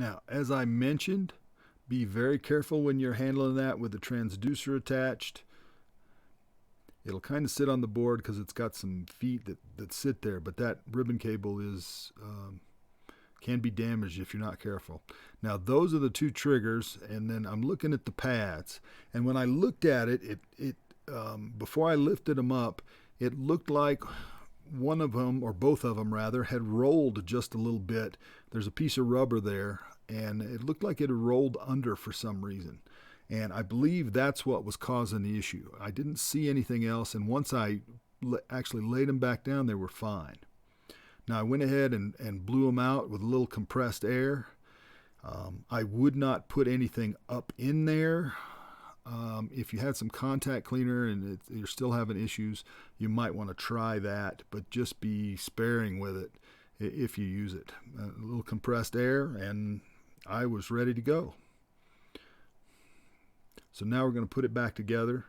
Now, as I mentioned, be very careful when you're handling that with the transducer attached. It'll kind of sit on the board because it's got some feet that sit there, but that ribbon cable is can be damaged if you're not careful. Now, those are the two triggers, and then I'm looking at the pads. And when I looked at it, before I lifted them up, it looked like one of them, or both of them rather, had rolled just a little bit. There's a piece of rubber there, and it looked like it had rolled under for some reason. And I believe that's what was causing the issue. I didn't see anything else, and once I actually laid them back down, they were fine. Now, I went ahead and blew them out with a little compressed air. I would not put anything up in there. If you had some contact cleaner and you're still having issues, you might want to try that, but just be sparing with it if you use it. A little compressed air, and I was ready to go. So now we're going to put it back together,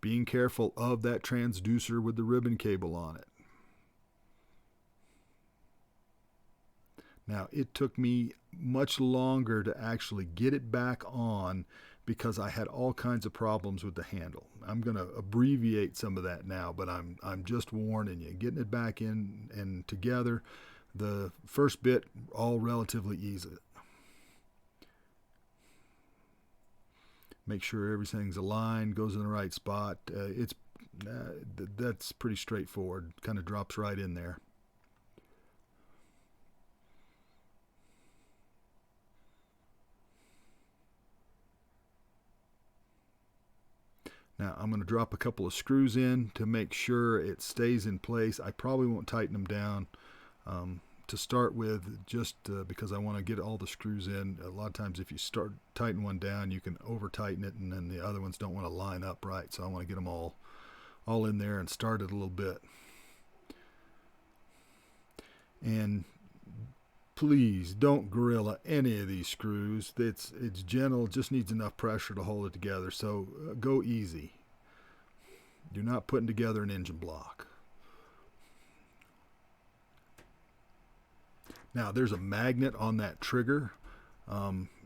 being careful of that transducer with the ribbon cable on it. Now, it took me much longer to actually get it back on because I had all kinds of problems with the handle. I'm going to abbreviate some of that now, but I'm just warning you. Getting it back in and together, the first bit, all relatively easy. Make sure everything's aligned, goes in the right spot. That's pretty straightforward. Kind of drops right in there. Now I'm going to drop a couple of screws in to make sure it stays in place. I probably won't tighten them down to start with, just because I want to get all the screws in. A lot of times if you start tighten one down, you can over tighten it, and then the other ones don't want to line up right. So I want to get them all in there and start it a little bit. And please don't gorilla any of these screws. It's gentle, just needs enough pressure to hold it together. So go easy. You're not putting together an engine block. Now there's a magnet on that trigger.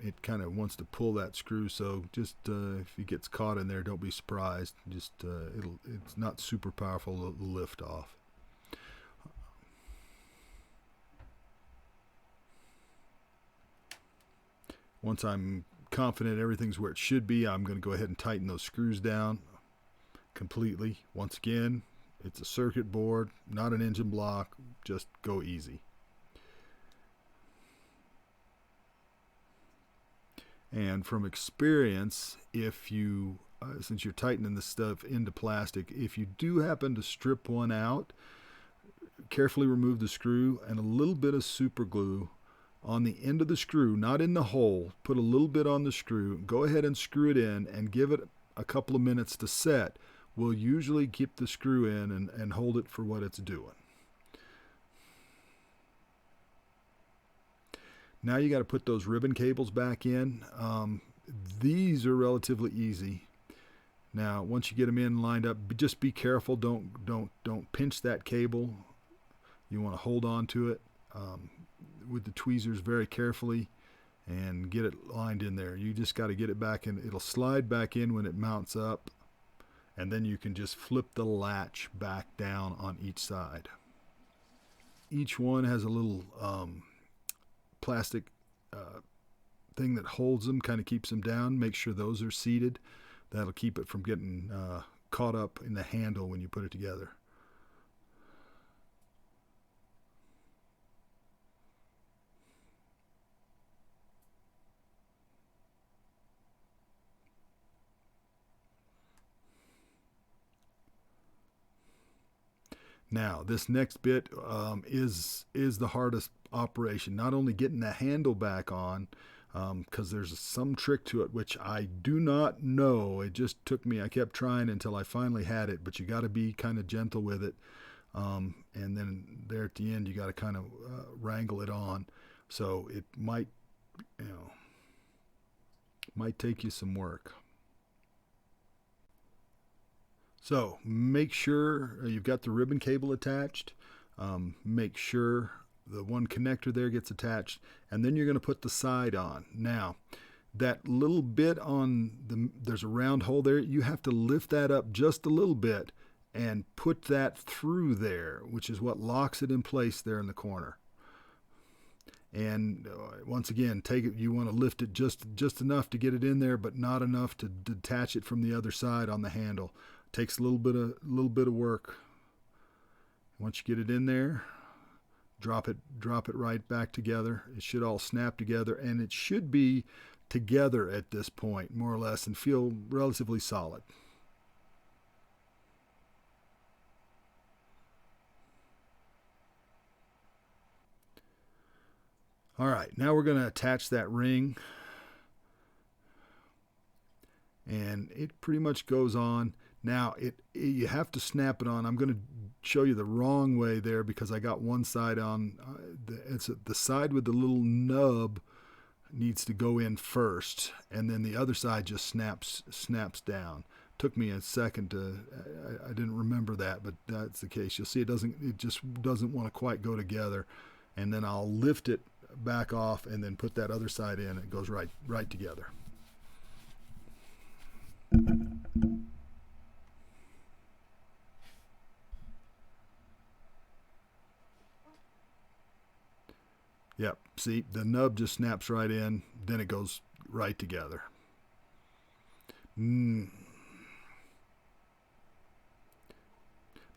It kind of wants to pull that screw, so just if it gets caught in there, don't be surprised. Just it's not super powerful to lift off. Once I'm confident everything's where it should be, I'm going to go ahead and tighten those screws down completely. Once again, it's a circuit board, not an engine block. Just go easy. And from experience, if you, since you're tightening this stuff into plastic, if you do happen to strip one out, carefully remove the screw and a little bit of super glue on the end of the screw, not in the hole. Put a little bit on the screw, go ahead and screw it in and give it a couple of minutes to set. We'll usually keep the screw in and hold it for what it's doing. Now you got to put those ribbon cables back in. These are relatively easy. Now once you get them in lined up, just be careful. Don't pinch that cable. You want to hold on to it with the tweezers very carefully and get it lined in there. You just got to get it back in. It'll slide back in when it mounts up, and then you can just flip the latch back down on each side. Each one has a little plastic thing that holds them, kind of keeps them down. Make sure those are seated. That'll keep it from getting caught up in the handle when you put it together. Now, this next bit is the hardest operation. Not only getting the handle back on, because there's some trick to it which I do not know. It just took me, I kept trying until I finally had it, but you got to be kind of gentle with it. And then there at the end, you got to kind of wrangle it on. So it might, might take you some work. So make sure you've got the ribbon cable attached. Make sure one connector there gets attached, and then you're going to put the side on. Now, that little bit there's a round hole there. You have to lift that up just a little bit and put that through there, which is what locks it in place there in the corner. And once again, you want to lift it just enough to get it in there, but not enough to detach it from the other side on the handle. It takes a little bit of work. Once you get it in there, drop it right back together. It should all snap together, and it should be together at this point, more or less, and feel relatively solid. All right, now we're going to attach that ring, and it pretty much goes on. Now you have to snap it on. I'm going to show you the wrong way there because I got one side on. It's the side with the little nub needs to go in first, and then the other side just snaps down. Took me a second I didn't remember that, but that's the case. You'll see it just doesn't want to quite go together, and then I'll lift it back off and then put that other side in. It goes right together. Yep, see, the nub just snaps right in, then it goes right together. Now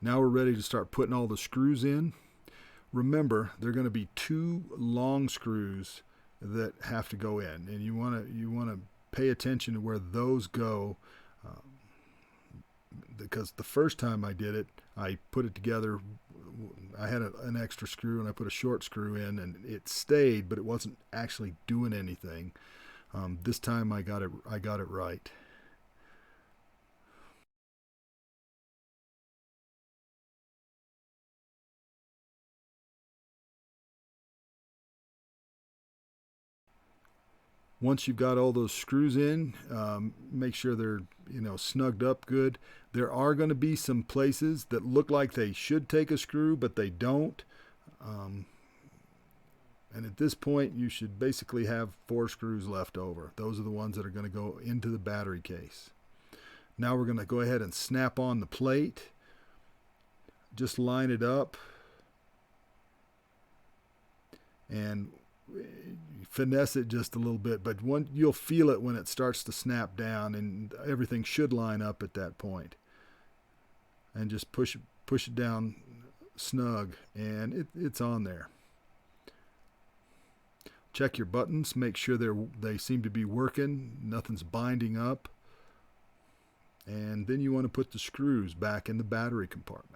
we're ready to start putting all the screws in. Remember, there are going to be 2 long screws that have to go in, and you want to pay attention to where those go, because the first time I did it, I put it together. I had an extra screw, and I put a short screw in, and it stayed, but it wasn't actually doing anything. This time I got it right. Once you've got all those screws in, make sure they're snugged up good. There are going to be some places that look like they should take a screw, but they don't. And at this point, you should basically have 4 screws left over. Those are the ones that are going to go into the battery case. Now we're going to go ahead and snap on the plate. Just line it up. And finesse it just a little bit, but you'll feel it when it starts to snap down, and everything should line up at that point. And just push it down snug, and it's on there. Check your buttons, make sure they seem to be working, nothing's binding up, and then you want to put the screws back in the battery compartment.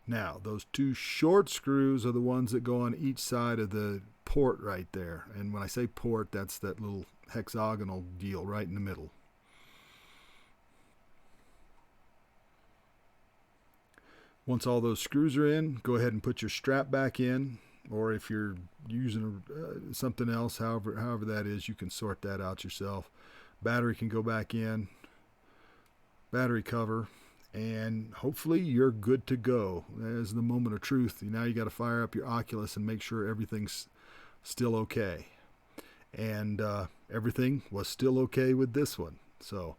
Now, those 2 short screws are the ones that go on each side of the port right there. And when I say port, that's that little hexagonal deal right in the middle. Once all those screws are in, go ahead and put your strap back in. Or if you're using something else, however that is, you can sort that out yourself. Battery can go back in. Battery cover. And hopefully you're good to go. There's the moment of truth. Now you got to fire up your Oculus and make sure everything's still okay. And everything was still okay with this one. So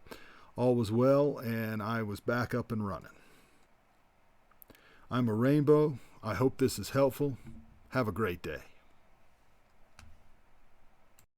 all was well, and I was back up and running. I'm a Rainbow. I hope this is helpful. Have a great day.